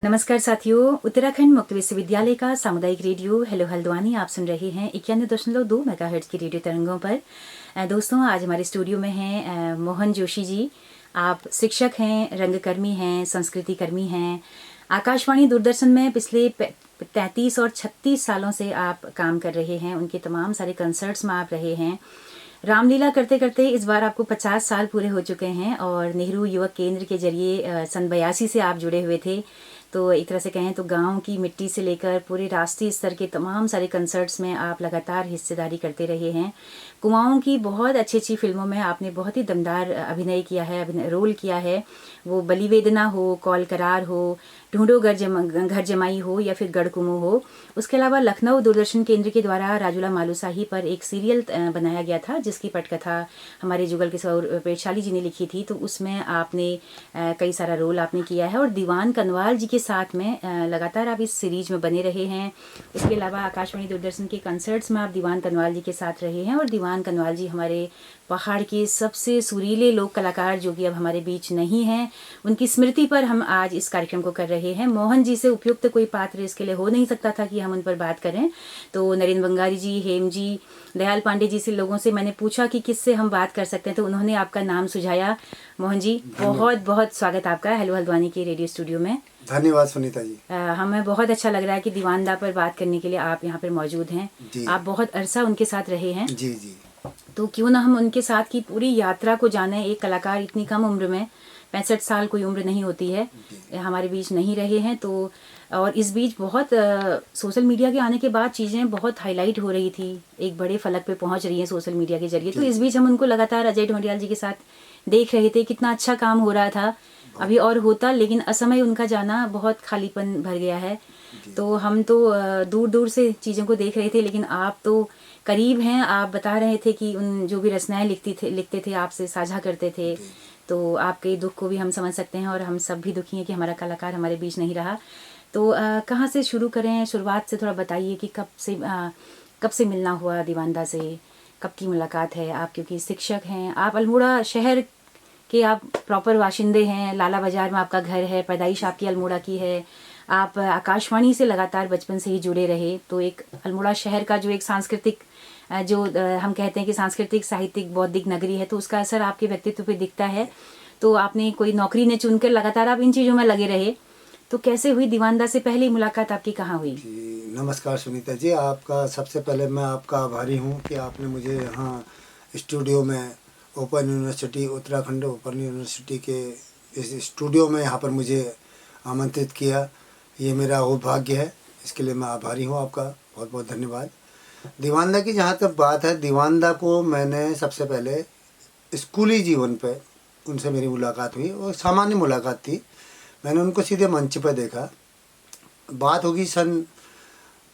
नमस्कार साथियों, उत्तराखंड मुक्त विश्वविद्यालय का सामुदायिक रेडियो हेलो हल्द्वानी आप सुन रहे हैं 91.2 मेगाहर्ट्ज की रेडियो तरंगों पर। दोस्तों, आज हमारे स्टूडियो में हैं मोहन जोशी जी। आप शिक्षक हैं, रंगकर्मी हैं, संस्कृति कर्मी हैं। आकाशवाणी दूरदर्शन में पिछले 33 और 36 सालों से आप काम कर रहे हैं। उनके तमाम सारे कंसर्ट्स में आप रहे हैं। रामलीला करते करते इस बार आपको 50 साल पूरे हो चुके हैं और नेहरू युवक केंद्र के जरिए सन 82 से आप जुड़े हुए थे। तो एक तरह से कहें तो गांव की मिट्टी से लेकर पूरे राष्ट्रीय स्तर के तमाम सारे कंसर्ट्स में आप लगातार हिस्सेदारी करते रहे हैं। कुमाऊं की बहुत अच्छी अच्छी फिल्मों में आपने बहुत ही दमदार अभिनय किया है, रोल किया है। वो बलि वेदना हो, कॉल करार हो, ढूंढो घर जमाई हो या फिर गढ़कुमो हो। उसके अलावा लखनऊ दूरदर्शन केंद्र के द्वारा राजुला मालूसाही पर एक सीरियल बनाया गया था जिसकी पटकथा हमारे जुगल किशोर पेटशाली जी ने लिखी थी। तो उसमें आपने कई सारा रोल आपने किया है और दीवान कनवाल जी के साथ में लगातार आप इस सीरीज में बने रहे हैं। इसके अलावा आकाशवाणी दूरदर्शन के कंसर्ट्स में आप दीवान कनवाल जी के साथ रहे हैं और दीवान कनवाल जी हमारे पहाड़ के सबसे सुरीले लोक कलाकार जो कि अब हमारे बीच नहीं हैं, उनकी स्मृति पर हम आज इस कार्यक्रम को कर रहे हैं। मोहन जी से उपयुक्त कोई पात्र इसके लिए हो नहीं सकता था कि हम उन पर बात करें। तो नरेंद्र बंगारी जी, हेम जी, दयाल पांडे जी से लोगों से मैंने पूछा कि किससे हम बात कर सकते हैं, तो उन्होंने आपका नाम सुझाया। मोहन जी, बहुत बहुत स्वागत आपका हेलो हल्द्वानी के रेडियो स्टूडियो में। धन्यवाद सुनीता जी। हमें बहुत अच्छा लग रहा है कि दीवानदा पर बात करने के लिए आप यहाँ पर मौजूद हैं। आप बहुत अरसा उनके साथ रहे हैं। जी जी। तो क्यों ना हम उनके साथ की पूरी यात्रा को जाने। एक कलाकार इतनी कम उम्र में, 65 साल कोई उम्र नहीं होती है, हमारे बीच नहीं रहे हैं। तो और इस बीच बहुत सोशल मीडिया के आने के बाद चीज़ें बहुत हाईलाइट हो रही थी, एक बड़े फलक पे पहुंच रही हैं सोशल मीडिया के जरिए। तो इस बीच हम उनको लगातार अजय ढोंडियाल जी के साथ देख रहे थे, कितना अच्छा काम हो रहा था। अभी और होता, लेकिन असमय उनका जाना बहुत खालीपन भर गया है। तो हम तो दूर दूर से चीज़ों को देख रहे थे, लेकिन आप तो करीब हैं। आप बता रहे थे कि उन जो भी रचनाएं लिखते थे आपसे साझा करते थे। तो आपके दुख को भी हम समझ सकते हैं और हम सब भी दुखी हैं कि हमारा कलाकार हमारे बीच नहीं रहा। तो कहाँ से शुरू करें? शुरुआत से थोड़ा बताइए कि कब से मिलना हुआ दीवानदा से, कब की मुलाकात है? आप क्योंकि शिक्षक हैं, आप अल्मोड़ा शहर के आप प्रॉपर वाशिंदे हैं, लाला बाजार में आपका घर है, पैदाइश आपकी अल्मोड़ा की है। आप आकाशवाणी से लगातार बचपन से ही जुड़े रहे। तो एक अल्मोड़ा शहर का जो एक सांस्कृतिक जो हम कहते हैं कि सांस्कृतिक साहित्यिक बौद्धिक नगरी है, तो उसका असर आपके व्यक्तित्व पे दिखता है। तो आपने कोई नौकरी ने चुनकर लगातार आप इन चीज़ों में लगे रहे। तो कैसे हुई दीवानदा से पहली मुलाकात आपकी, कहाँ हुई? नमस्कार सुनीता जी। आपका सबसे पहले मैं आपका आभारी हूँ कि आपने मुझे यहाँ स्टूडियो में open university, Uttarakhand open university के इस स्टूडियो में यहाँ पर मुझे आमंत्रित किया। ये मेरा सौभाग्य है, इसके लिए मैं आभारी हूँ आपका। बहुत बहुत धन्यवाद। दीवानदा की जहाँ तक बात है, दीवानदा को मैंने सबसे पहले स्कूली जीवन पे उनसे मेरी मुलाकात हुई और सामान्य मुलाकात थी। मैंने उनको सीधे मंच पर देखा। बात होगी सन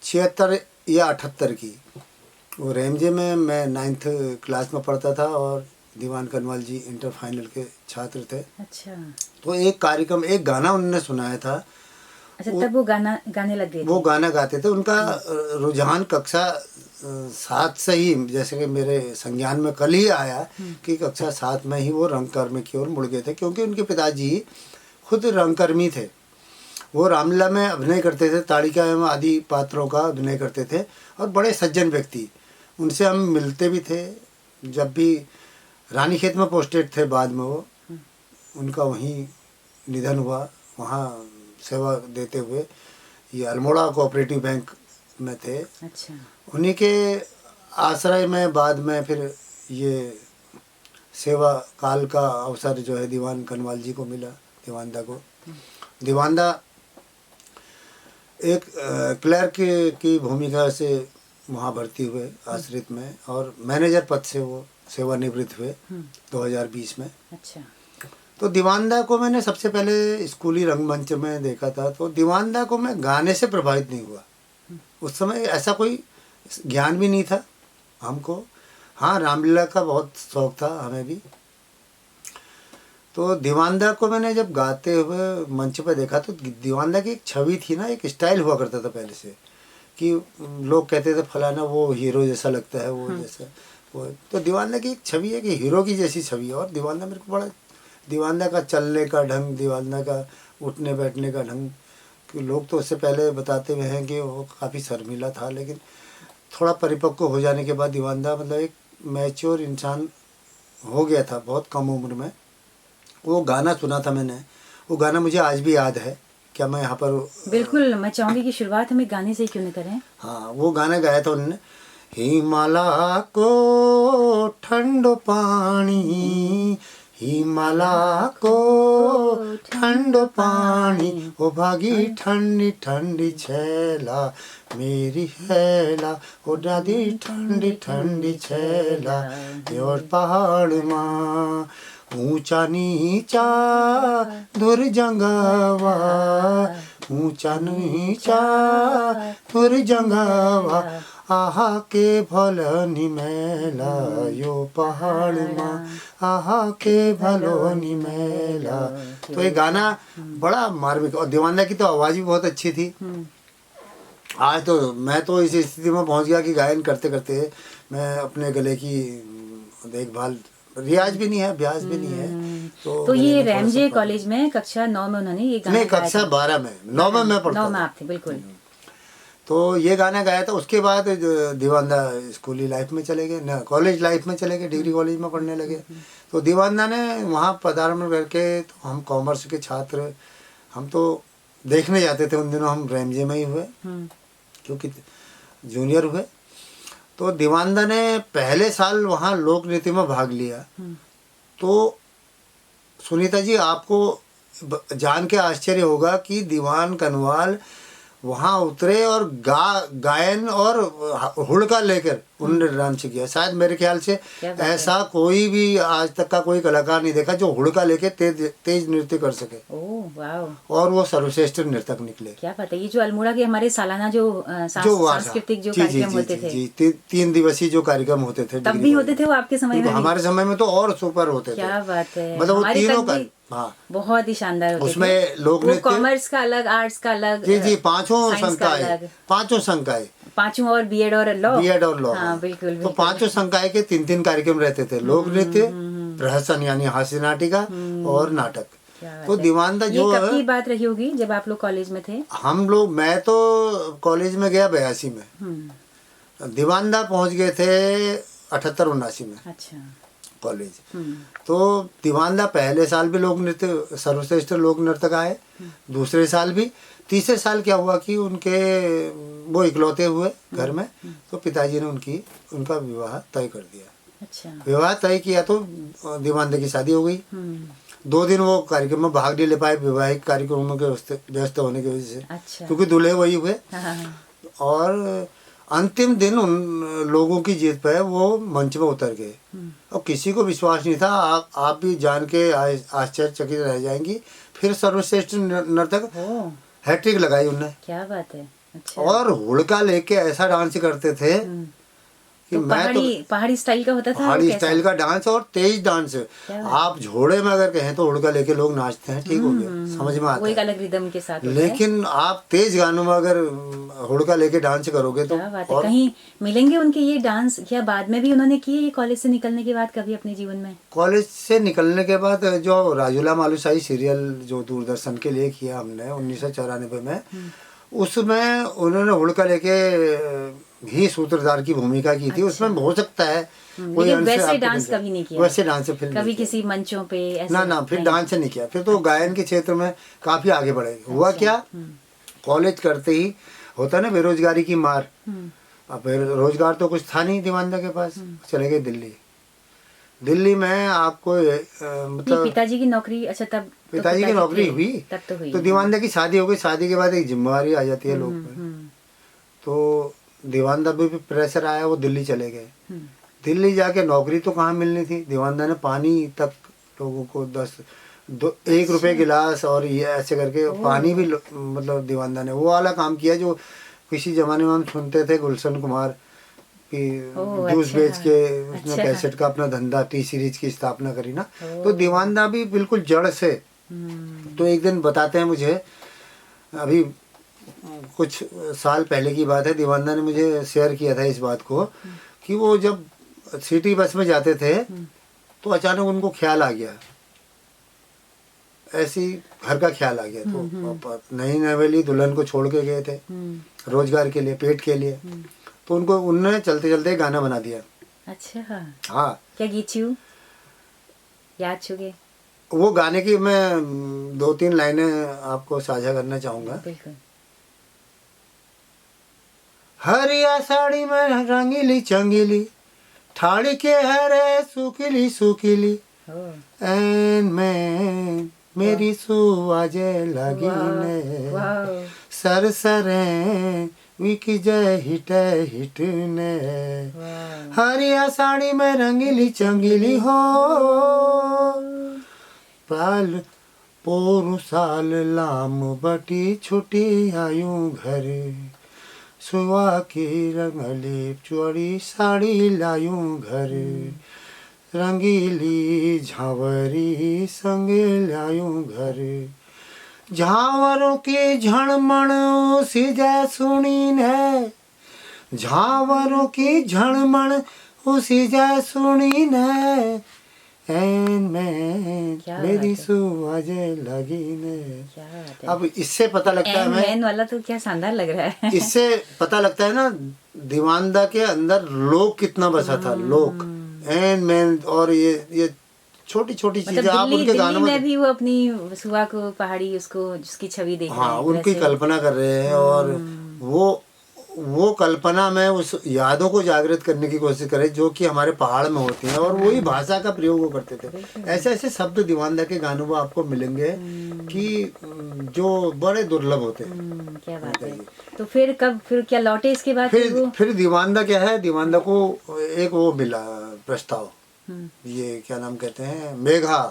76 या 78 की। वो रेमजे में मैं 9th क्लास में पढ़ता था और दीवान कनवाल जी इंटर फाइनल के छात्र थे। अच्छा। तो एक कार्यक्रम, एक गाना उन्होंने सुनाया था। अच्छा, तब वो गाने लग गए थे? वो गाना गाते थे। उनका रुझान कक्षा 7 से ही, जैसे कि मेरे संज्ञान में कल ही आया कि कक्षा 7 में ही वो रंगकर्मी की ओर मुड़ गए थे, क्योंकि उनके पिताजी खुद रंगकर्मी थे। वो रामलीला में अभिनय करते थे, ताड़िका एवं आदि पात्रों का अभिनय करते थे और बड़े सज्जन व्यक्ति। उनसे हम मिलते भी थे। जब भी रानीखेत में पोस्टेड थे, बाद में वो उनका वहीं निधन हुआ। वहाँ सेवा देते हुए ये अल्मोड़ा कोऑपरेटिव बैंक में थे। अच्छा। उन्हीं के आश्रय में बाद में फिर ये सेवा काल का अवसर जो है दीवान कनवाल जी को मिला, दीवानदा को। दीवानदा एक क्लर्क की भूमिका से वहाँ भर्ती हुए आश्रित में और मैनेजर पद से वो सेवानिवृत्त हुए 2020 में। अच्छा। तो दीवानदा को मैंने सबसे पहले स्कूली रंगमंच में देखा था। तो दीवानदा को मैं गाने से प्रभावित नहीं हुआ। उस समय ऐसा कोई ज्ञान भी नहीं था हमको। हाँ, रामलीला का बहुत शौक था हमें भी। तो दीवानदा को मैंने जब गाते हुए मंच पर देखा तो दीवानदा की एक छवि थी ना, एक स्टाइल हुआ करता था पहले से, कि लोग कहते थे फलाना वो हीरो जैसा लगता है, वो जैसा वो। तो दीवानदा की एक छवि है कि हीरो की जैसी छवि है। और दीवानदा मेरे को बड़ा, दीवानदा का चलने का ढंग, दीवानदा का उठने बैठने का ढंग, लोग तो उससे पहले बताते हुए हैं कि वो काफ़ी शर्मीला था, लेकिन थोड़ा परिपक्व हो जाने के बाद दीवानदा मतलब एक मैच्योर इंसान हो गया था बहुत कम उम्र में। वो गाना सुना था मैंने, वो गाना मुझे आज भी याद है। क्या मैं यहाँ पर बिल्कुल, मैं चाहूंगी कि शुरुआत हमें गाने से ही क्यों न करें। हाँ, वो गाना गाया था उन्होंने, हिमालय को ठंडो पानी, हिमालय को ठंडो पानी, ओ भागी ठंडी ठंडी छैला मेरी हैला, ओ दादी ठंडी ठंडी छैला, और पहाड़ माँ ऊंचा नीचा धुर जंगवा, ऊंचा नीचा धुर जंगवा, आहा के भलो निमेला यो पहाड़ माँ, आहा के भलो निमेला। तो ये गाना बड़ा मार्मिक, और दीवानदा की तो आवाज़ भी बहुत अच्छी थी। आज तो मैं तो इस स्थिति में पहुंच गया कि गायन करते करते मैं अपने गले की देखभाल, रियाज भी नहीं है, अभ्यास भी नहीं है। तो ये रैमजे कॉलेज में कक्षा 9 में उन्होंने ये गाना नहीं, कक्षा 12 में, 9 में मैं पढ़ता 9 में था। आप थे, बिल्कुल। तो ये गाना गाया था। उसके बाद दीवानदा स्कूली लाइफ में चले गए, ना कॉलेज लाइफ में चले गए, डिग्री कॉलेज में पढ़ने लगे। तो दीवानदा ने वहाँ पदार्पण करके, तो हम कॉमर्स के छात्र, हम तो देखने जाते थे उन दिनों, हम रैमजे में ही हुए क्योंकि जूनियर हुए। तो दीवानदा ने पहले साल वहाँ लोक नृत्य में भाग लिया। तो सुनीता जी, आपको जान के आश्चर्य होगा कि दीवान कनवाल वहाँ उतरे और गायन और हुड़का लेकर उन्होंने डांस किया। शायद मेरे ख्याल से ऐसा कोई भी आज तक का कोई कलाकार नहीं देखा जो हुड़का लेके तेज नृत्य कर सके। ओह वाह। और वो सर्वश्रेष्ठ नर्तक निकले। क्या बात है। ये जो अल्मोड़ा के हमारे सालाना जो सांस्कृतिक जो कार्यक्रम होते थे, 3 दिवसीय जो कार्यक्रम होते थे, तब भी होते थे वो आपके समय में? हमारे समय में तो और सुपर होते थे। क्या बात है। मतलब वो तीनों का, हाँ, बहुत ही शानदार होते उसमें थे। लोग वो कॉमर्स का अलग, आर्ट्स का अलग, जी, पांचों संकाय, पांचों और बीएड और लॉ। हाँ, बिल्कुल। तो पांचों संकाय के 3-3 कार्यक्रम रहते थे, लोक नृत्य, प्रहसन यानी हास्य नाटिका और नाटक। तो दीवानदा जो कब की बात रही होगी जब आप लोग कॉलेज में थे? हम लोग, मैं तो कॉलेज में गया 82 में, दीवानदा पहुंच गए थे 78-79 में। अच्छा। कॉलेज। तो दीवानदा पहले साल भी लोक नृत्य सर्वश्रेष्ठ लोक नर्तक आए, दूसरे साल भी। तीसरे साल क्या हुआ कि उनके वो इकलौते हुए घर में, तो पिताजी ने उनका विवाह तय कर दिया। अच्छा। विवाह तय किया तो दीवानदा की शादी हो गई। 2 दिन वो कार्यक्रम में भाग नहीं ले पाए, वैवाहिक कार्यक्रमों के व्यस्त होने की वजह से। अच्छा। क्योंकि दूल्हे वही हुए। और अंतिम दिन उन लोगों की जीत पे वो मंच में उतर गए और किसी को विश्वास नहीं था। आप भी जान के आश्चर्यचकित रह जाएंगी। फिर सर्वश्रेष्ठ नर्तक हैट्रिक लगाई उन्होंने। क्या बात है। अच्छा। और हुड़का लेके ऐसा डांस करते थे कि तो पहाड़ी स्टाइल का होता था। पहाड़ी स्टाइल का डांस और तेज डांस। आप झोड़े में अगर कहें तो हुड़का लेके लोग नाचते हैं, ठीक हो गया, समझ में आता है, एक अलग रिदम के साथ। लेकिन आप तेज गानों में अगर हुड़का लेके डांस करोगे तो और कहीं मिलेंगे उनके ये डांस, क्या बाद में भी उन्होंने किए ये कॉलेज से निकलने के बाद कभी अपने जीवन में? कॉलेज से निकलने के बाद जो राजूला मालूशाही सीरियल जो दूरदर्शन के लिए किया हमने 1994 में, उसमें उन्होंने हुड़का लेके ही सूत्रधार की भूमिका की थी। उसमें हो सकता है कोई वैसे डांस कभी नहीं किया। वैसे डांस फिर कभी किसी मंचों पे ऐसे ना फिर डांस नहीं किया। फिर तो गायन के क्षेत्र में काफी आगे बढ़े। हुआ क्या, कॉलेज करते ही होता ना बेरोजगारी की मार। अब रोजगार तो कुछ था नहीं दीवानदा के पास। चले गए दिल्ली में। आपको मतलब पिताजी की नौकरी। अच्छा, तब पिताजी की नौकरी हुई तब तो हुई। तो दीवानदा की शादी हो गई। शादी के बाद एक जिम्मेवारी आ जाती है लोग पे। तो दीवानदा भी प्रेशर आया, वो दिल्ली चले गए। दिल्ली जाके नौकरी तो कहाँ मिलनी थी। दीवानदा ने पानी तक लोगों को 1 रुपए गिलास और ये ऐसे करके पानी भी मतलब दीवानदा ने वो वाला काम किया जो किसी जमाने में हम सुनते थे गुलशन कुमार की जूस बेच के उसने कैसेट का अपना धंधा टी सीरीज की स्थापना करी ना। तो दीवानदा भी बिल्कुल जड़ से। तो एक दिन बताते हैं मुझे, अभी कुछ साल पहले की बात है, दीवानदा ने मुझे शेयर किया था इस बात को कि वो जब सिटी बस में जाते थे तो अचानक उनको ख्याल आ गया ऐसी घर का ख्याल आ गया। तो नई नवेली दुल्हन को छोड़ के गए थे रोजगार के लिए, पेट के लिए, तो उनको उनने चलते चलते गाना बना दिया। अच्छा हाँ। क्या गीत छू याद छूगे? वो गाने की मैं 2-3 लाइनें आपको साझा करना चाहूँगा। बिल्कुल। हरिया साड़ी में रंगीली चंगीली, ठाड़ी के हरे सुकीली सुकीली, एन में मेरी सुआजे लगी ने, सर सरे विकी जय हिट हिट ने, हरिया साड़ी में रंगीली चंगीली हो, पाल पोरु साल लाम बटी छुटी आयूं घर, सुआ की रंगली चुड़ी साड़ी लायूं घर, रंगीली झांवरी संग लायूं घर, झांवरों की झणमण उसी जय सुनी ने, झांवरों की झणमण उसी जय सुनी ने, एन में मेरी सुआजे लगी ने। अब इससे पता लगता है मैन वाला तो क्या शानदार लग रहा है। इससे पता लगता है ना दीवानदा के अंदर लोक कितना बसा था, लोक एन मैन। और ये छोटी छोटी चीजें आप उनके गानों में भी वो अपनी सुहा को पहाड़ी उसको जिसकी छवि देख रहे हैं, उनकी कल्पना कर रहे हैं और वो कल्पना में उस यादों को जागृत करने की कोशिश करें जो कि हमारे पहाड़ में होती हैं, और वही भाषा का प्रयोग वो करते थे। ऐसे ऐसे शब्द दीवानदा के गानों में आपको मिलेंगे कि जो बड़े दुर्लभ होते हैं। क्या बात है। तो फिर क्या लौटे इसके बाद? फिर दीवानदा क्या है, दीवानदा को एक वो मिला प्रस्ताव, ये क्या नाम कहते हैं, मेघा,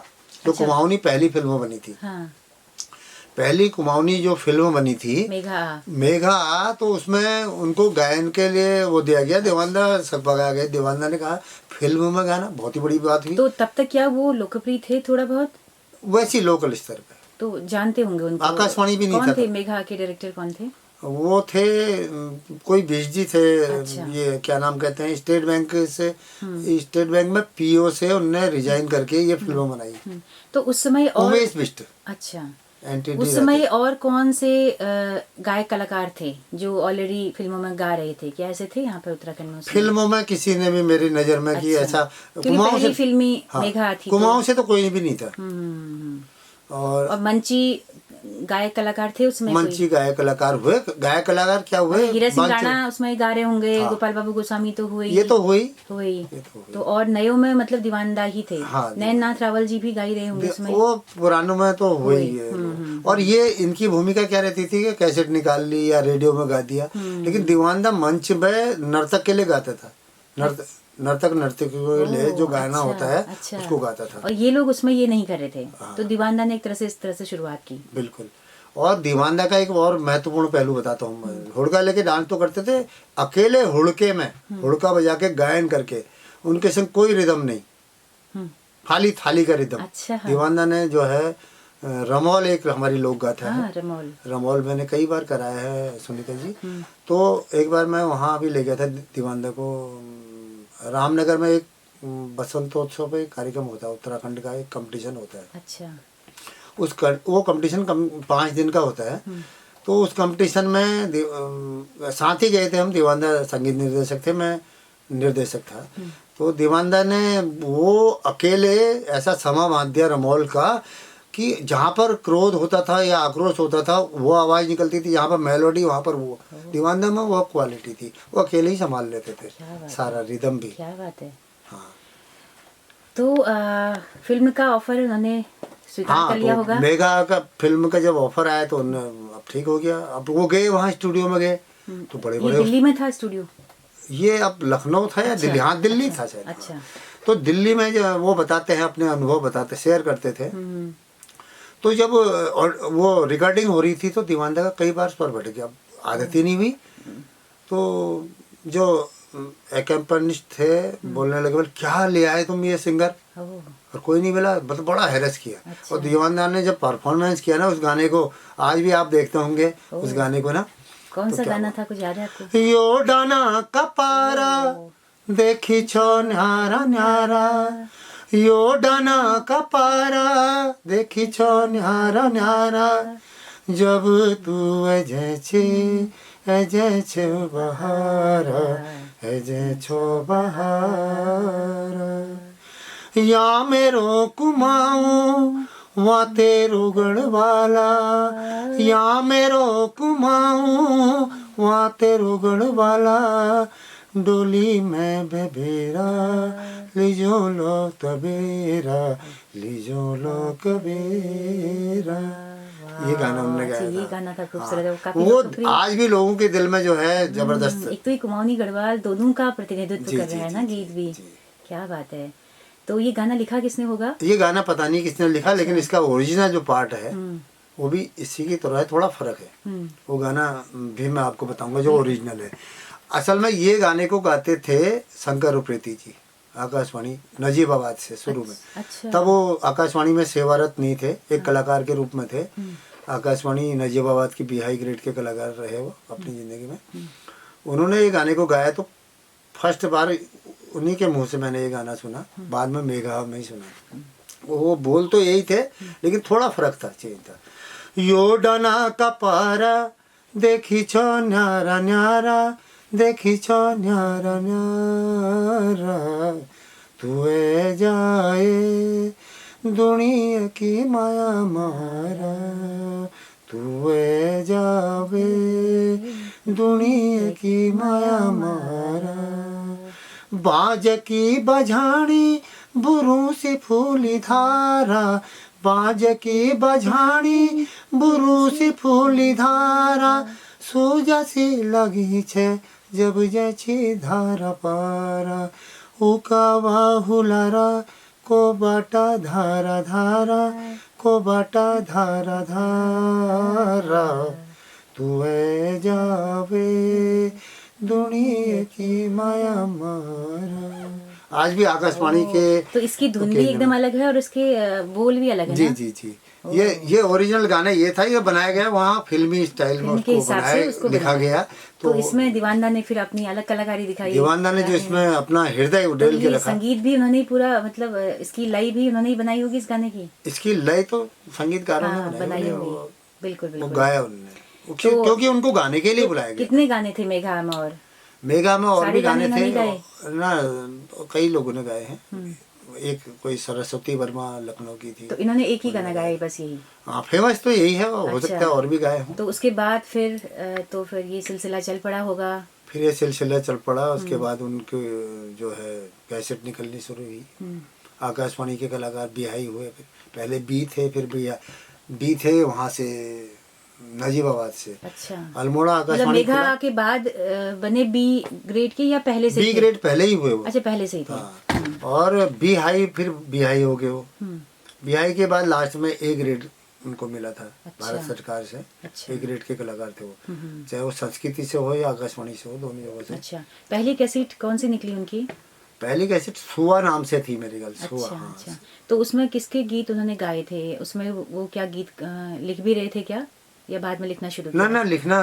जो कुमाऊनी पहली फिल्म बनी थी। पहली कुमाऊनी जो फिल्म बनी थी मेघा, तो उसमें उनको गायन के लिए वो दिया गया, दीवानदा सकपा गया गया। दीवानदा ने कहा फिल्म में गाना बहुत ही बड़ी बात हुई। तो तब तक क्या वो लोकप्रिय थे थोड़ा बहुत? वैसी लोकल स्तर पे तो जानते होंगे उनको? आकाशवाणी भी नहीं था। कौन थे मेघा के डायरेक्टर, कौन थे? वो थे कोई बिजजी थे। अच्छा। ये क्या नाम कहते हैं, स्टेट बैंक से, स्टेट बैंक में पीओ से उनने रिजाइन करके ये फिल्म बनाई। तो उस समय उमेश बिष्ट। अच्छा, उस समय और कौन से गायक कलाकार थे जो ऑलरेडी फिल्मों में गा रहे थे? क्या ऐसे थे यहाँ पर उत्तराखंड में? फिल्मों में किसी ने भी मेरी नजर में की ऐसा कुमाऊं से फिल्मी मेघा थी, कुमाऊं से तो कोई भी नहीं था। और मंची गायक कलाकार थे उसमें? मंची गायक कलाकार हुए। गायक कलाकार क्या हुए? हीरा सिंह राणा उसमें गा रहे होंगे। गोपाल बाबू गोस्वामी तो हुए। ये तो हुई। तो और नयों में मतलब दीवानदा ही थे। नैन नाथ रावल जी भी गा रहे होंगे उसमें। वो पुरानों में तो हुई है। और ये इनकी भूमिका क्या रहती थी कि कैसेट निकाल ली या रेडियो में गा दिया, लेकिन दीवानदा मंच में नर्तक के लिए गाता था। नर्तक नर्तकियों के लिए जो गाना होता है उसको गाता था। और ये लोग उसमें ये नहीं कर रहे थे। तो दीवानदा ने एक तरह से इस तरह से शुरुआत की। बिल्कुल। और दीवानदा का एक और महत्वपूर्ण पहलू बताता हूँ मैं। हुड़का लेके डांस तो करते थे, अकेले हुड़के में हुड़का बजा के गायन करके, उनके संग कोई रिदम नहीं, खाली थाली का रिदम। अच्छा। दीवानदा ने जो है रमौल एक हमारी लोक गाथा है। रमौल मैंने कई बार कराया है सुनीता जी। तो एक बार मैं वहाँ भी ले गया था दीवानदा को। रामनगर में एक बसंतोत्सव पे कार्यक्रम होता है, उत्तराखंड का एक कंपटीशन होता है। अच्छा। वो कंपटीशन 5 दिन का होता है। तो उस कंपटीशन में साथ ही गए थे हम। दीवानदा संगीत निर्देशक थे, मैं निर्देशक था। तो दीवानदा ने वो अकेले ऐसा समा बांध दिया रमौल का कि जहाँ पर क्रोध होता था या आक्रोश होता था वो आवाज़ निकलती थी, यहाँ पर मेलोडी वहाँ पर वो। दीवानदा में वो क्वालिटी थी, वो अकेले ही संभाल लेते थे सारा रिदम भी। क्या बात है। हाँ। तो फिल्म का ऑफर उन्होंने स्वीकार कर लिया होगा? मेघा का फिल्म का जब ऑफर आया तो उन्हें अब ठीक हो गया। अब वो गए वहाँ स्टूडियो में गए तो बड़े बड़े। दिल्ली में था स्टूडियो? ये अब लखनऊ था या दिल्ली? हाँ, दिल्ली था शायद। अच्छा। तो दिल्ली में जब वो बताते हैं, अपने अनुभव बताते, शेयर करते थे। तो जब वो रिकॉर्डिंग हो रही थी तो दीवानदा का कई बार स्वर बढ़ गया, आदत ही नहीं हुई। तो जो एक्म्पनिस्ट थे बोलने लगे, बोले क्या ले आए तुम ये सिंगर, और कोई नहीं मिला। मतलब बड़ा हैरस किया। और दीवानदा ने जब परफॉर्मेंस किया ना उस गाने को, आज भी आप देखते होंगे उस गाने को ना। कौन सा गाना था, कुछ याद है आपको? यो डाना कपारा देखी छो न्यारा न्यारा, यो डाना का पारा देखी छो न्यारा न्यारा जब तू अजय छे बहारा अजय छो बहारा या मेरो कुमाऊं वहाँ तेरो गढ़वाला या मेरो कुमाऊं वहाँ तेरो गढ़वाला डोली में बेबेरा लीजो लो तबेरा लीजो लो कबेरा। ये गाना उन्होंने गाया ये था। गाना था खूबसूरत है, काफी वो लोकप्रिय। आज भी लोगों के दिल में जो है जबरदस्त। एक तो ये कुमाऊनी गढ़वाल दोनों का प्रतिनिधित्व जी, कर जी, रहा है जी, ना जी, गीत भी। जी। क्या बात है। तो ये गाना लिखा किसने होगा? ये गाना पता नहीं किसने लिखा, लेकिन इसका ओरिजिनल जो पार्ट है वो भी इसी की तरह है, थोड़ा फर्क है। वो गाना भी मैं आपको बताऊंगा जो ओरिजिनल है। असल में ये गाने को गाते थे शंकर उप्रेती जी, आकाशवाणी नजीबाबाद से शुरू में। अच्छा। तब वो आकाशवाणी में सेवारत नहीं थे, एक कलाकार के रूप में थे। आकाशवाणी नजीबाबाद की बिहाई ग्रेड के कलाकार रहे वो अपनी ज़िंदगी में। उन्होंने ये गाने को गाया तो फर्स्ट बार उन्हीं के मुंह से मैंने ये गाना सुना, बाद में मेघा में ही सुना। वो बोल तो यही थे लेकिन थोड़ा फर्क था, चेंज था। यो डाना का पारा देखी छो न्यारा न्यारा देखी छो न्यारा न्यारा तुए जाए दुनिया की माया मारा तुए जावे दुनिया की माया मारा बाज की बजानी बुरू सी फूली धारा बाज की बजानी बुरू सी फूली धारा सूजा सी लगी छे जब जची धारा पारा उकावा हुलारा को बाटा धारा धारा को बाटा धारा धारा तुए जावे दुनिया की माया मारा। आज भी आकाशवाणी के तो इसकी धुन भी एकदम अलग है और इसके बोल भी अलग है जी ना? जी जी। ये ओरिजिनल गाना ये था, ये बनाया गया वहाँ फिल्मी स्टाइल में, उसको बनाया लिखा गया। तो इसमें दीवानदा ने फिर अपनी अलग कलाकारी दिखाई। दीवानदा ने जो इसमें अपना हृदय उडेल के रखा। संगीत भी उन्होंने पूरा, मतलब इसकी लय भी उन्होंने ही बनाई होगी इस गाने की। इसकी लय तो संगीतकारों ने बनाई होगी। बिल्कुल वो बिल्कुल गाया उन्होंने, क्योंकि उनको गाने के लिए बुलाया गया। कितने गाने थे मेघा में? और मेघा में और भी गाने थे ना, कई लोगों ने गाए हैं। एक कोई सरस्वती वर्मा लखनऊ की थी, तो इन्होंने एक ही गाना गाया बस यही। हाँ, फेमस तो यही है, हो सकता है और भी गाए हों। तो उसके बाद फिर तो फिर ये सिलसिला चल पड़ा होगा। फिर ये सिलसिला चल पड़ा। उसके बाद उनके जो है कैसेट निकलनी शुरू हुई। आकाशवाणी के कलाकार बिहाई हुए, पहले बी थे, फिर बी थे वहाँ से नजीबाबाद से। अच्छा। अल्मोड़ा आकाशवाणी मेघा के बाद बने बी ग्रेड के या पहले से? बी ग्रेड पहले ही हुए वो। अच्छा, पहले से ही थे। हाँ। और बी हाई फिर बी हाई हो गए वो। बी हाई के बाद लास्ट में ए ग्रेड उनको मिला था। अच्छा। भारत सरकार से। अच्छा। ए ग्रेड के कलाकार थे वो, चाहे वो संस्कृति से हो या आकाशवाणी से हो, दोनों जगह से। अच्छा। पहली कैसेट कौन सी निकली उनकी? पहली कैसेट सुआ नाम से थी मेरी गल। सुआ। अच्छा, हाँ। अच्छा। तो उसमें किसके गीत उन्होंने गाए थे? उसमें वो क्या गीत लिख भी रहे थे क्या, या बाद में लिखना शुरू किया? ना लिखना,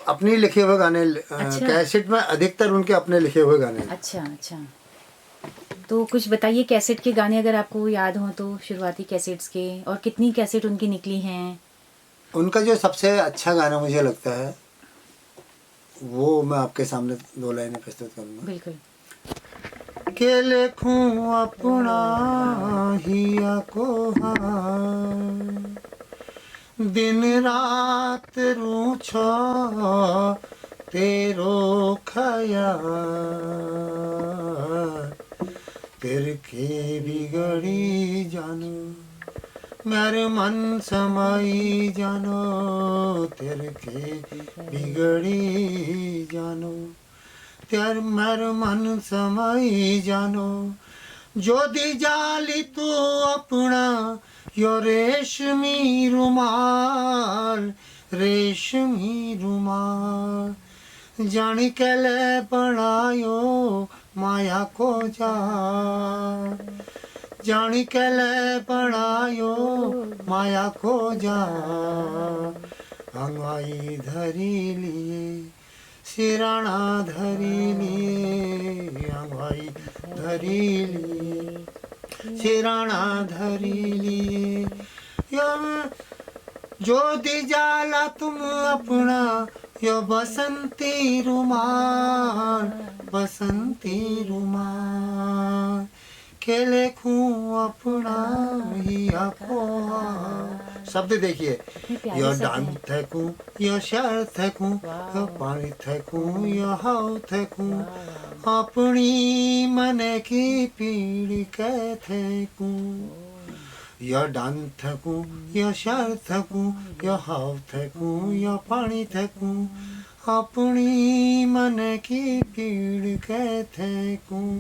अपने लिखे हुए गाने। अच्छा। कैसेट में अधिकतर उनके अपने लिखे हुए गाने। अच्छा अच्छा। तो कुछ बताइए कैसेट के गाने अगर आपको याद हो तो, शुरुआती कैसेट्स के, और कितनी कैसेट उनकी निकली हैं? उनका जो सबसे अच्छा गाना मुझे लगता है वो मैं आपके सामने 2 लाइनें प्रस्तुत करूँगा। बिल्कुल। के लिखूं अपना हिया को हाल, दिन रात रूछो तेरो खयाल, तेरे के बिगड़ी जानो मेरे मन समाई जानो, तेरे के बिगड़ी जानो तेरे मेरे मन समाई जानो, जो दी जाली तू अपना यो रेशमी रुमाल, रेशमी रुमाल, जानी के ले बनायो माया को जाल, जानी के ले बनायो माया को जाल, अंगाई धरी लिए सिराना धरी लिए, अंगाई धरी लिए, सिराणा धरिली यो ज्योति जाला तुम अपना यो बसंती रुमाल खेले खूं अपना ही अपोहा। शब्द देखिए, यो डांस थकूं यो शर थकूं यो पानी थकूं यो हाउ थकूं अपनी मन की पीड़ के थकूं यो डांस थकूं यो शर थकूं यो हाउ थकूं यो पानी थकूं अपनी मन की पीड़ के थकूं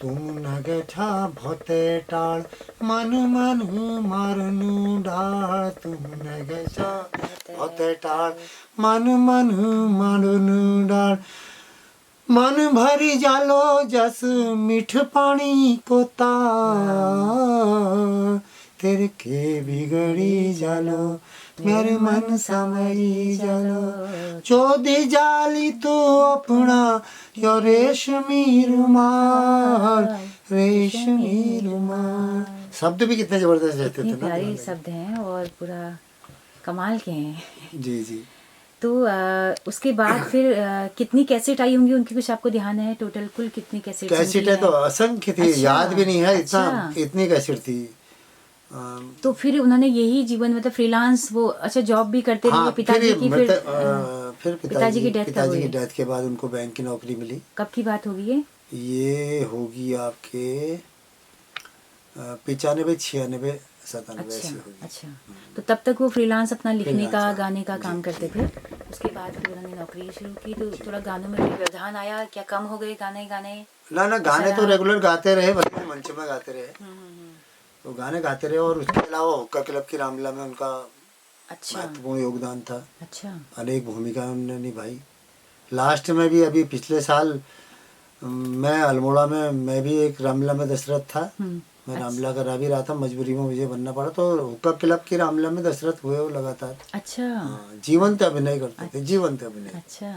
तुम नगेठा भोते टाळ मनु मारनु डाळ तुम नगेठा भोते टाळ मनु मारनु डाळ मन भरी जालो जस मीठ पानी को तार तेरे के बिगड़ी जालो मेरे मन समझी जालो चौदी जाली तू अपना यो रेशमी रुमाल शब्द भी कितने जबरदस्त रहते थे ना, प्यारे शब्द हैं और पूरा कमाल के हैं। जी जी। तो उसके बाद फिर कितनी कैसेट आई होंगी उनकी, कुछ आपको ध्यान है टोटल कुल कितनी कैसेट? कैसेटें तो असंख्य थी। अच्छा, याद भी नहीं है इतना। अच्छा, इतनी कैसेट थी। तो फिर उन्होंने यही जीवन मतलब फ्रीलांस वो अच्छा जॉब भी करते रहे। पिताजी की फिर पिताजी की डेथ के बाद उनको बैंक की नौकरी मिली। कब की बात होगी ये होगी आपके 95, 96, 97 ऐसी होगी। अच्छा, तो तब तक वो फ्रीलांस अपना लिखने का गाने का काम करते थे। उसके बाद फिर उन्होंने नौकरी शुरू की। तो थोड़ा गानों में व्यवधान आया क्या, कम हो गए गाने? ना गाने तो रेगुलर गाते रहे, मंच में गाते रहे, तो गाने गाते रहे। और उसके अलावा हुक्का क्लब की रामलीला में उनका महत्वपूर्ण योगदान था। अच्छा, अनेक भूमिकाएं उन्होंने निभाई। लास्ट में भी अभी पिछले साल मैं अल्मोड़ा में मैं भी एक रामलीला में दशरथ था। मैं रामलीला करा भी रहा था, मजबूरी में मुझे बनना पड़ा। तो हुक्का क्लब की रामलीला में दशरथ हुए वो लगातार। अच्छा, जीवंत अभिनय करते थे, जीवंत अभिनय। अच्छा,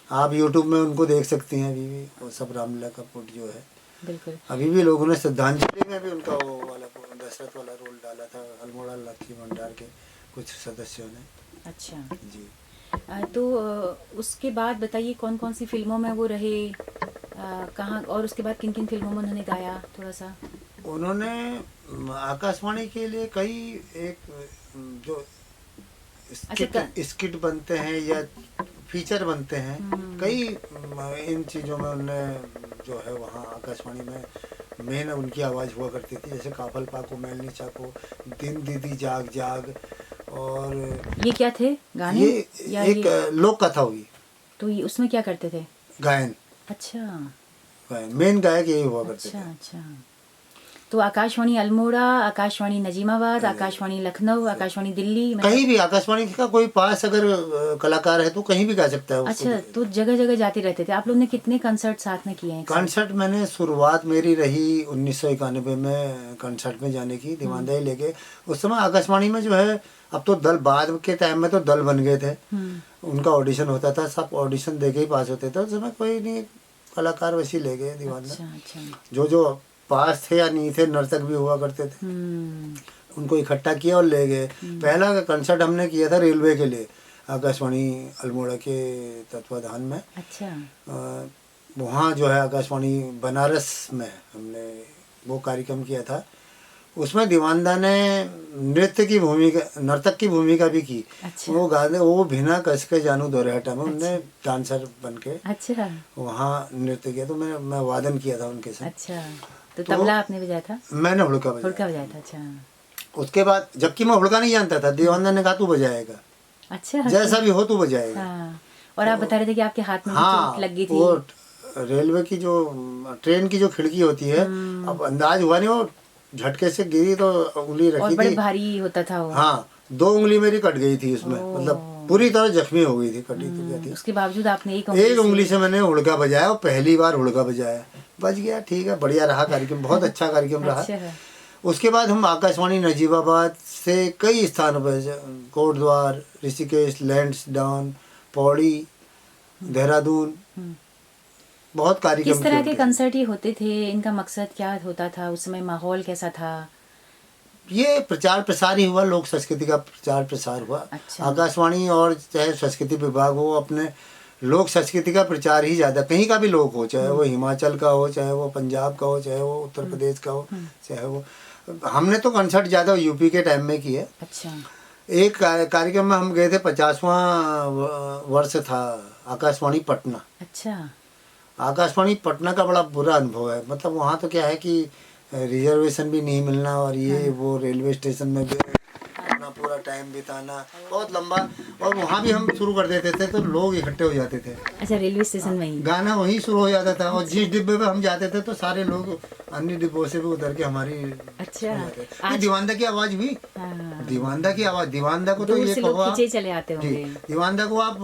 आप यूट्यूब में उनको देख सकती हैं अभी भी, वो सब रामलीला का पुट जो है। बिल्कुल, अभी भी लोगों ने श्रद्धांजलि में भी उनका वो वाला दशरथ वाला रोल डाला था, अल्मोड़ा लक्ष्मी भंडार के कुछ सदस्यों ने। अच्छा जी। तो उसके बाद बताइए कौन कौन सी फिल्मों में वो रहे, कहाँ, और उसके बाद किन किन फिल्मों में उन्होंने गाया थोड़ा सा? उन्होंने आकाशवाणी के लिए कई एक जो स्किट बनते हैं या फीचर बनते हैं, कई इन चीज़ों में उन्होंने जो है वहाँ आकाशवाणी में मेन उनकी आवाज़ हुआ करती थी। जैसे काफल पाको मैलनी चाको, दिन दीदी जाग जाग, और ये क्या थे गाने? ये एक लोक कथा हुई। तो ये उसमें क्या करते थे? गायन। अच्छा, गायन मेन गायक यही हुआ करते थे। अच्छा, तो आकाशवाणी अल्मोड़ा, आकाशवाणी नजीमाबाद, आकाशवाणी लखनऊ, आकाशवाणी दिल्ली, कहीं भी आकाशवाणी का कोई पास अगर कलाकार है तो कहीं भी गा सकता है। अच्छा, तो जगह जगह जाते रहते थे। आप लोग ने कितने कंसर्ट साथ में किए हैं? कंसर्ट मैंने शुरुआत मेरी रही 1991 में कंसर्ट में जाने की, दीवानदारी लेके। उस समय आकाशवाणी में जो है, अब तो दल बाद के टाइम में तो दल बन गए थे, उनका ऑडिशन होता था, सब ऑडिशन दे के ही पास होते थे। उस समय कोई नहीं, कलाकार वैसे ले गए दीवानदार। जो पास थे या नहीं थे, नर्तक भी हुआ करते थे, उनको इकट्ठा किया और ले गए। पहला कंसर्ट हमने किया था रेलवे के लिए, आकाशवाणी अल्मोड़ा के तत्वाधान में। अच्छा, वहाँ जो है आकाशवाणी बनारस में हमने वो कार्यक्रम किया था। उसमें दीवानदा ने नर्तक की भूमिका भी की। अच्छा, वो गाने वो भिना कसके जानू दोरेहटा में उनने डांसर बन के अच्छा वहाँ नृत्य किया। तो मैं वादन किया था उनके साथ। अच्छा, तो तबला आपने बजाया था? मैंने हुड़का बजाया था। अच्छा, उसके बाद जबकि मैं हुड़का नहीं जानता था, दीवानदा ने कहा तू बजाएगा। अच्छा, जैसा भी हो तू बजाएगा। हाँ। और आप बता रहे थे कि आपके हाथ में चोट लग गई थी। वो रेलवे की जो ट्रेन की जो खिड़की होती है, अब अंदाज हुआ नहीं, वो झटके से गिरी तो उंगली रखी और बड़े भारी होता था वो। हाँ, 2 उंगली मेरी कट गई थी उसमें, मतलब पूरी तरह जख्मी हो गई थी, कटी थी। उसके बावजूद आपने एक उंगली से मैंने हुड़का बजाया, और पहली बार हुड़का बजाया, बज गया। ठीक है, बढ़िया रहा कार्यक्रम, बहुत अच्छा कार्यक्रम रहा। उसके बाद हम आकाशवाणी नजीबाबाद से कई स्थानों पर, कोटद्वार, ऋषिकेश, लैंसडाउन, पौड़ी, देहरादून, बहुत कार्यक्रम किस तरह के होते थे। कंसर्ट ये होते थे, इनका मकसद क्या होता था, उस समय माहौल कैसा था? ये प्रचार प्रसार ही हुआ, लोक संस्कृति का प्रचार प्रसार हुआ। अच्छा। आकाशवाणी और चाहे संस्कृति विभाग हो, अपने लोक संस्कृति का प्रचार ही ज़्यादा, कहीं का भी लोग हो, चाहे वो हिमाचल का हो, चाहे वो पंजाब का हो, चाहे वो उत्तर प्रदेश का हो, चाहे वो, हमने तो कंसर्ट ज़्यादा यूपी के टाइम में किए। अच्छा। एक कार्यक्रम में हम गए थे, 50वां वर्ष था आकाशवाणी पटना। अच्छा। आकाशवाणी पटना का बड़ा बुरा अनुभव है, मतलब वहाँ तो क्या है कि रिजर्वेशन भी नहीं मिलना, और ये वो रेलवे स्टेशन में भी अपना पूरा टाइम बिताना, बहुत लंबा। और वहाँ भी हम शुरू कर देते थे तो लोग इकट्ठे हो जाते थे। अच्छा, रेलवे स्टेशन में ही गाना वहीं शुरू हो जाता था, और जिस डिब्बे पे हम जाते थे तो सारे लोग अन्य डिब्बों से भी उतर के हमारी अच्छा हो जाते थे। ये दीवानदा की आवाज़ हुई, हाँ, दीवानदा की आवाज़, दीवानदा को तो दूर ये से लोग कहो आप, खींचे चले आते जी, होंगे। दीवानदा को आप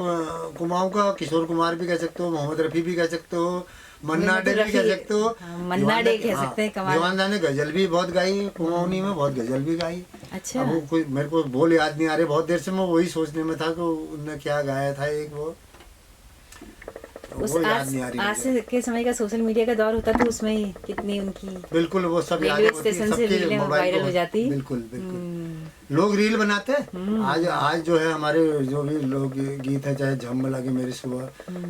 कुमाऊं का किशोर कुमार भी कह सकते हो, मोहम्मद रफ़ी भी कह सकते हो, मन्ना डे भी कह सकते हो। हाँ, मन्ना डे कह हाँ, सकते हैं, कमाल। दीवानदा ने गजल भी बहुत गाई, कुमाऊनी में बहुत गजल भी गाई। अच्छा। अब वो कोई मेरे को बोल याद नहीं आ रहे, बहुत देर से मैं वही सोचने में था कि उनने क्या गाया था, एक वो उस याद आज नहीं आ रही आज मुझे। से के समय का सोशल मीडिया का दौर होता तो उसमें कितनी उनकी बिल्कुल वो सब यादें रेलवे होती, स्टेशन से सबके रीलें मोबाइल वायरल को, हो जाती। बिल्कुल बिल्कुल। लोग रील बनाते हैं। आज जो है हमारे जो भी लोग गीत है, चाहे झम लगे मेरी सुबह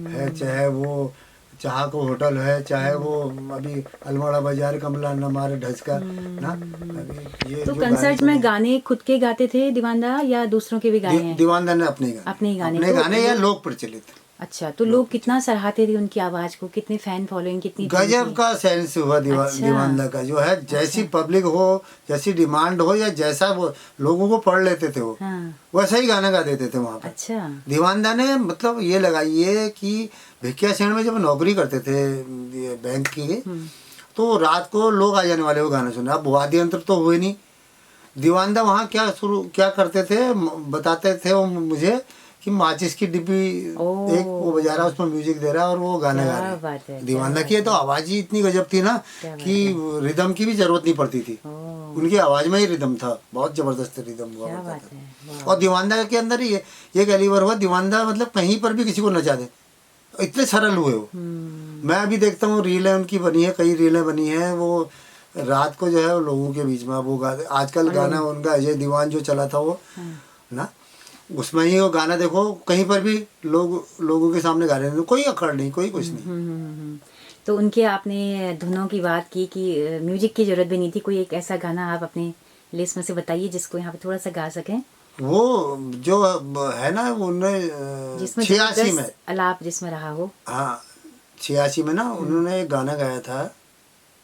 है, चाहे वो चाह को होटल है, चाहे वो अभी अलमोड़ा बाजार कमला न मारे ढसका ना, अभी ये तो जो कंसर्ट गाने में गाने खुद के गाते थे दीवानदा या दूसरों के भी गाए हैं? दीवानदा ने अपने अपने ही गाने। अपने तो गाने या लोक प्रचलित। अच्छा, तो लोग कितना सराहते थे उनकी आवाज को, कितने फैन फॉलोइंग कितनी थी गजब उनकी? का सेंस हुआ अच्छा। दीवानदा का, जो है जैसी पब्लिक हो, जैसी डिमांड हो, या जैसा वो लोगों को पढ़ लेते थे वो, हाँ। वैसा ही गाना गा देते थे वहाँ पर। अच्छा। दीवानदा ने मतलब ये लगाइए कि भिकिया सेन में जब नौकरी करते थे ये बैंक की, तो रात को लोग आ जाने वाले वो गाना सुने। अब वाद्य यंत्र तो हुए नहीं, दीवानदा वहाँ क्या करते थे, बताते थे वो मुझे कि माचिस की डिब्बी ओह। एक वो बजा रहा है, उसमें म्यूजिक दे रहा है और वो गाना गा क्या रहे बात है, हैं। क्या दीवानदा बात की तो आवाज़ ही इतनी गजब थी ना क्या बात कि रिदम की भी जरूरत नहीं पड़ती थी, ओह, उनकी आवाज़ में ही रिदम था, बहुत ज़बरदस्त रिदम हुआ क्या करता बात था। है, वाह। और दीवानदा के अंदर ही ये कैलिबर हुआ, दीवानदा मतलब कहीं पर भी किसी को नचा दे, इतने सरल हुए वो। मैं अभी देखता हूँ रीलें उनकी बनी है, कई रीलें बनी हैं, वो रात को जो है वो लोगों के बीच में वो गाते। आजकल गाना उनका अजय दीवान जो चला था वो ना, उसमें ही वो गाना देखो, कहीं पर भी लोगों के सामने गा रहे हैं, कोई अखड़ नहीं, कोई कुछ नहीं। तो उनके आपने धुनों की बात की कि म्यूजिक की जरूरत भी नहीं थी, कोई एक ऐसा गाना आप अपने लिस्ट में से बताइए जिसको यहाँ पे थोड़ा सा गा सकें। वो जो है ना, उन्होंने जिसमें 86 में, अलाप जिसमें रहा हो। हाँ 86 में ना उन्होंने एक गाना गाया था,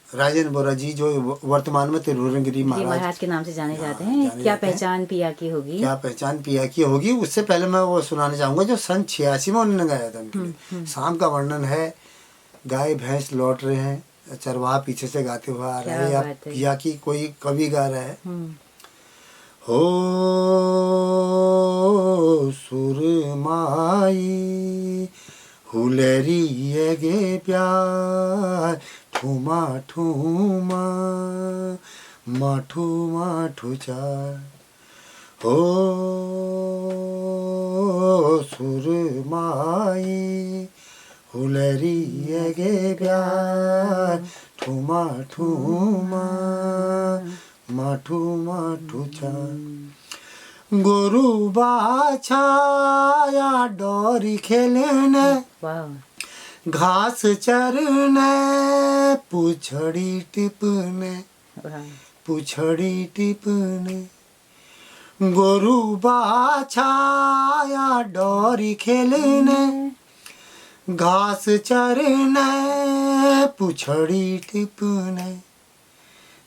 राजेंद्र बोरा जी जो वर्तमान में तिरुवरंगिरी महाराज के नाम से जाने जाते हैं। क्या पहचान पिया की होगी, क्या पहचान पिया की होगी। उससे पहले मैं वो सुनाना चाहूँगा जो सन 86 में उन्होंने गाया था उनके लिए। शाम का वर्णन है, गाय भैंस लौट रहे हैं, चरवाहा पीछे से गाते हुए आ रहा है, या पिया की कोई कवि गा रहा है। हो सुरमाई हुलरी गे प्यार ठुमा ठुमा माठू माठू चार, हो सुरमाई हुलरी गे प्यार ठुमा ठुमा माठू माठू चार, गोरु बाछाया डोरी खेलने, घास चरने पुछड़ी टिपने, पुछड़ी टिपने, गोरु बाछाया डोरी खेलने, घास चरने पुछड़ी टिपने,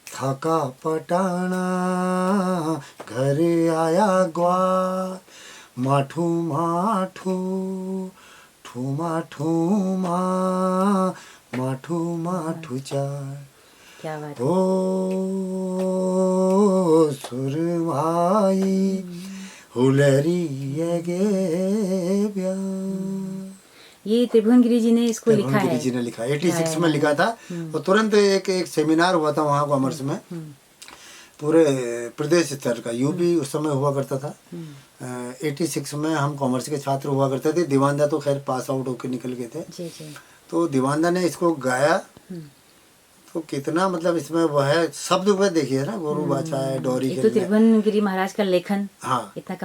थका पटाना घर आया ग्वार, माठू माठू ठूमा ठूमा माठू माठू चार, क्या बात हो सुरमाई हुलरी गे ब्याह। ये त्रिभुवनगिरी जी ने इसको लिखा है। जी ने लिखा, 86 में लिखा था। और तुरंत एक सेमिनार हुआ था वहाँ कॉमर्स में, पूरे प्रदेश स्तर का, यूपी उस समय हुआ करता था। 86 में हम कॉमर्स के छात्र हुआ करते थे। दीवानदा तो खैर पास आउट होकर निकल गए थे। जी जी। तो दीवानदा ने इसको गाया, तो कितना मतलब इसमें वह है शब्द में देखिए ना, गोरू बाछा है, डोरी एक तो के लिए। त्रिभुवन गिरी महाराज का लेखन हाँ इतना